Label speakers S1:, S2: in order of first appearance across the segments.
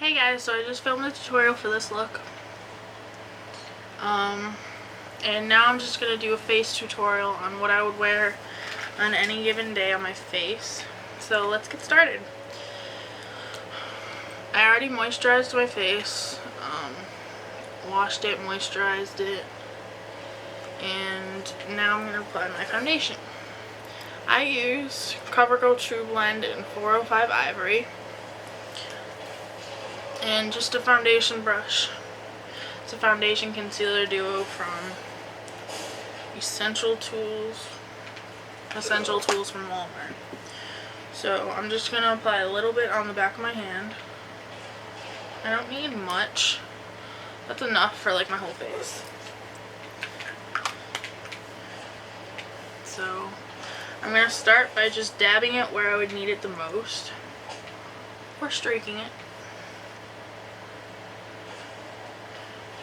S1: Hey guys, so I just filmed a tutorial for this look. And now I'm just going to do a face tutorial on what I would wear on any given day on my face. So let's get started. I already moisturized my face, washed it, moisturized it, and now I'm going to apply my foundation. I use CoverGirl True Blend in 405 Ivory. And just a foundation brush. It's a foundation concealer duo from Essential Tools from Walmart. So I'm just going to apply a little bit on the back of my hand. I don't need much. That's enough for like my whole face. So I'm going to start by just dabbing it where I would need it the most, or streaking it,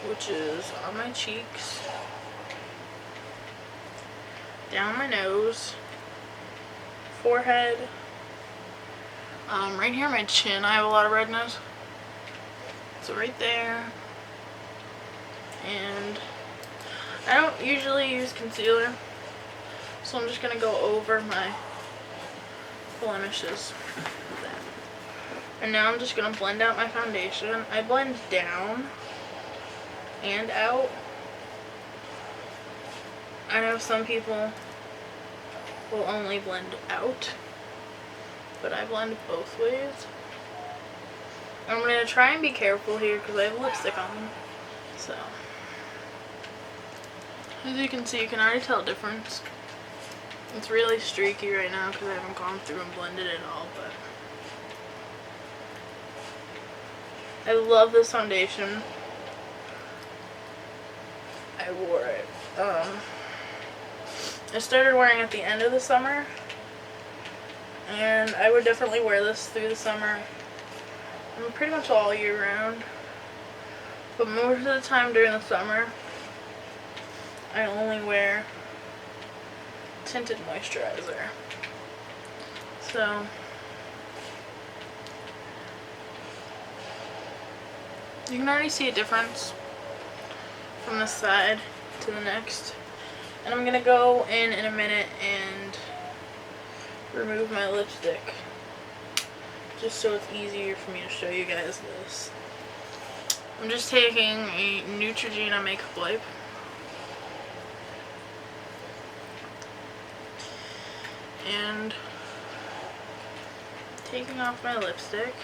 S1: which is on my cheeks, down my nose, forehead, right here my chin. I have a lot of redness, so right there. And I don't usually use concealer, so I'm just going to go over my blemishes with that. And now I'm just going to blend out my foundation. I blend down and out. I know some people will only blend out, but I blend both ways. I'm going to try and be careful here because I have lipstick on. So, as you can see, you can already tell a difference. It's really streaky right now because I haven't gone through and blended it all, but I love this foundation. I wore it. I started wearing it at the end of the summer, and I would definitely wear this through the summer and pretty much all year round. But most of the time during the summer, I only wear tinted moisturizer. So you can already see a difference from this side to the next. And I'm gonna go in a minute and remove my lipstick, just so it's easier for me to show you guys this. I'm just taking a Neutrogena makeup wipe and taking off my lipstick.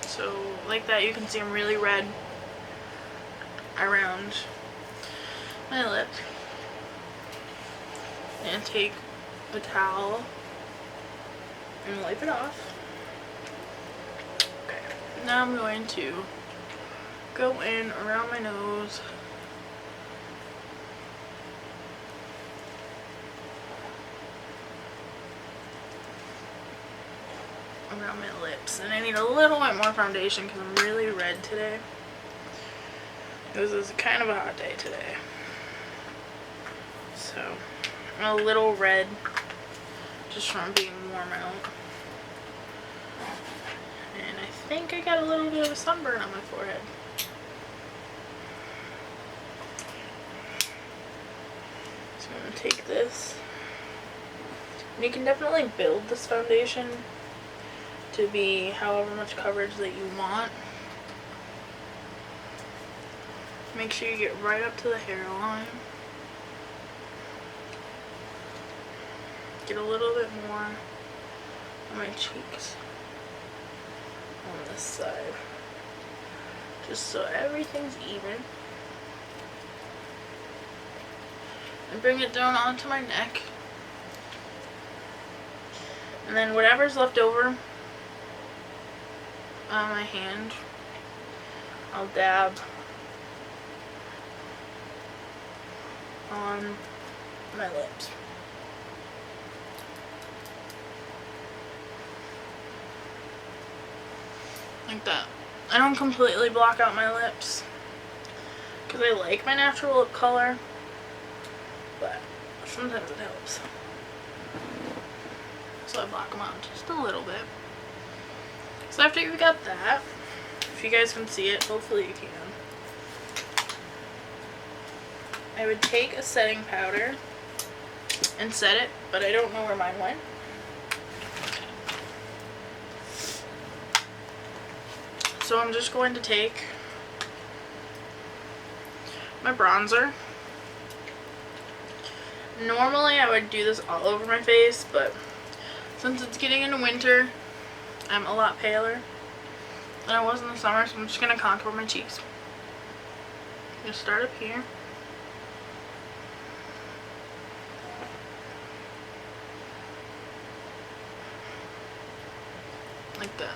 S1: So like that, you can see I'm really red around my lip. And take a towel and wipe it off. Okay, now I'm going to go in around my nose, around my lips, and I need a little bit more foundation because I'm really red today. This is kind of a hot day today, so I'm a little red just from being warm out, and I think I got a little bit of a sunburn on my forehead. So I'm going to take this, and you can definitely build this foundation to be however much coverage that you want. Make sure you get right up to the hairline. Get a little bit more on my cheeks on this side, just so everything's even. And bring it down onto my neck. And then whatever's left over on my hand, I'll dab on my lips. Like that. I don't completely block out my lips because I like my natural lip color, but sometimes it helps. so I block them out just a little bit. So after you've got that, if you guys can see it, hopefully you can, I would take a setting powder and set it, but I don't know where mine went. So I'm just going to take my bronzer. Normally I would do this all over my face, but since it's getting into winter, I'm a lot paler than I was in the summer, so I'm just going to contour my cheeks. Just start up here. Like that.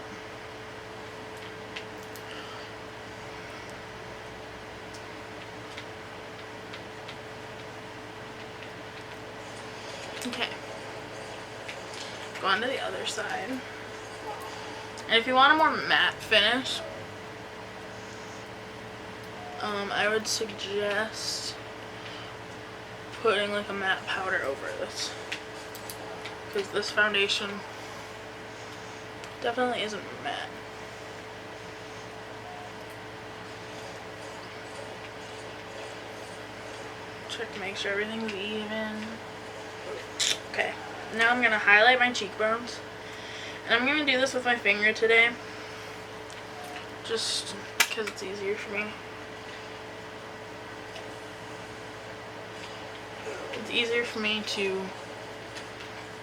S1: Okay. Go on to the other side. And if you want a more matte finish, I would suggest putting like a matte powder over this, because this foundation definitely isn't matte. Check to make sure everything's even. Okay, now I'm going to highlight my cheekbones. And I'm going to do this with my finger today, just because it's easier for me. It's easier for me to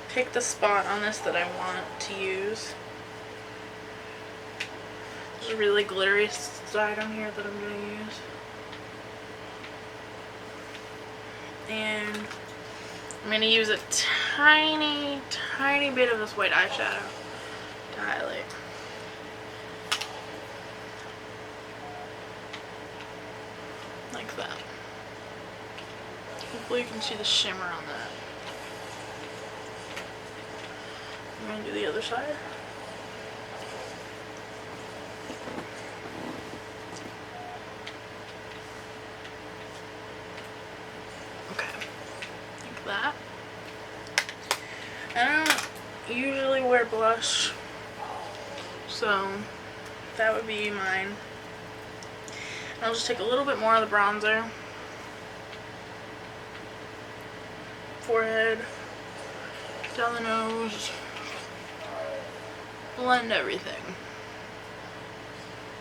S1: pick the spot on this that I want to use. There's a really glittery side on here that I'm going to use. And I'm going to use a tiny, tiny bit of this white eyeshadow to highlight. Like that. Hopefully you can see the shimmer on that. I'm going to do the other side. Okay. Like that. I don't usually wear blush, so that would be mine. And I'll just take a little bit more of the bronzer. Forehead, down the nose, blend everything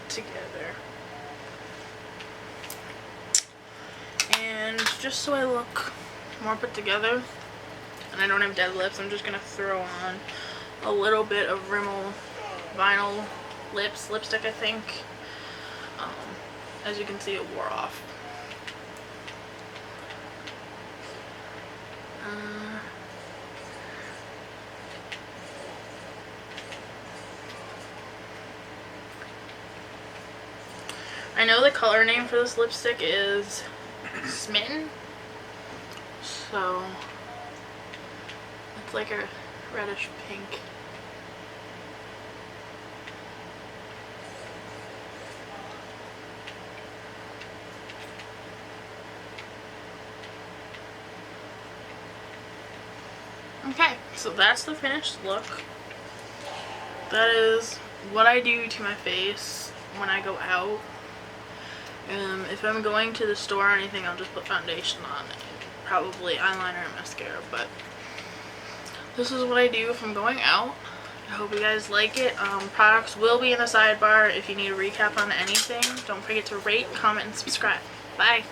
S1: together. And just so I look more put together and I don't have dead lips, I'm just going to throw on a little bit of Rimmel Vinyl lipstick, I think. As you can see, it wore off. I know the color name for this lipstick is Smitten, so it's like a reddish pink. Okay, so that's the finished look. That is what I do to my face when I go out. If I'm going to the store or anything, I'll just put foundation on and probably eyeliner and mascara, but this is what I do if I'm going out. I hope you guys like it. Products will be in the sidebar if you need a recap on anything. Don't forget to rate, comment, and subscribe. Bye!